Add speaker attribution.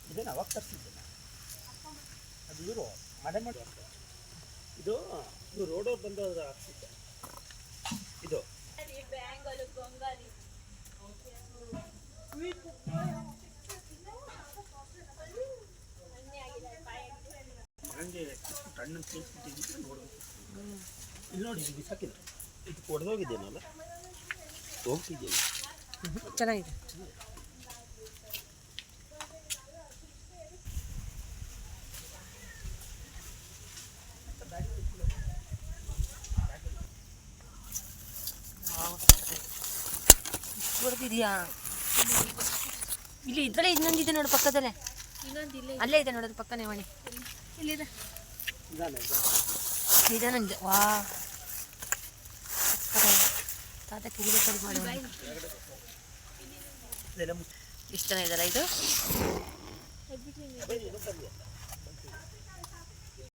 Speaker 1: ಇದೇನು ಅವಾಗ ತರಿಸಿದ್ದೇನೆ ಅದು ಇವರು ಮನೆ ಮಾಡಿ ಇದು ಇದು ರೋಡವ್ರು ಬಂದು ಆಗ್ತಿದ್ದೆ ಇದು ಮಗನಿಗೆ ಹಣ್ಣನ್ನು ಸೇರಿಸ್ಬಿಟ್ಟಿದ್ದು ನೋಡಬೇಕು. ಇಲ್ಲಿ ನೋಡಿ ಇದು ಬಿಸಾಕಿಲ್ಲ, ಇದು ಕೊಡ್ದೋಗಿದ್ದೇನಲ್ಲ ಹೋಗ್ತಿದ್ದೇನೆ.
Speaker 2: ಚೆನ್ನಾಗಿದೆ. ಹೊಡೆದಿದ್ಯಾ ಇಲ್ಲಿ ಇದ್ರಲ್ಲೇ ಇನ್ನೊಂದಿದೆ ನೋಡು ಪಕ್ಕದಲ್ಲೇ, ಅಲ್ಲೇ ಇದೆ ನೋಡೋದು ಪಕ್ಕನೇ ಮಣಿ ಇಲ್ಲಿದೆ ನಿಧಾನಂದೆ. ವಾ ತಾತ ಕಿರಿಬೇಕಲ್ಲಿ ಮಾಡುವ ಎಷ್ಟು ಜನ ಇದ್ದಾರಾ ಇದು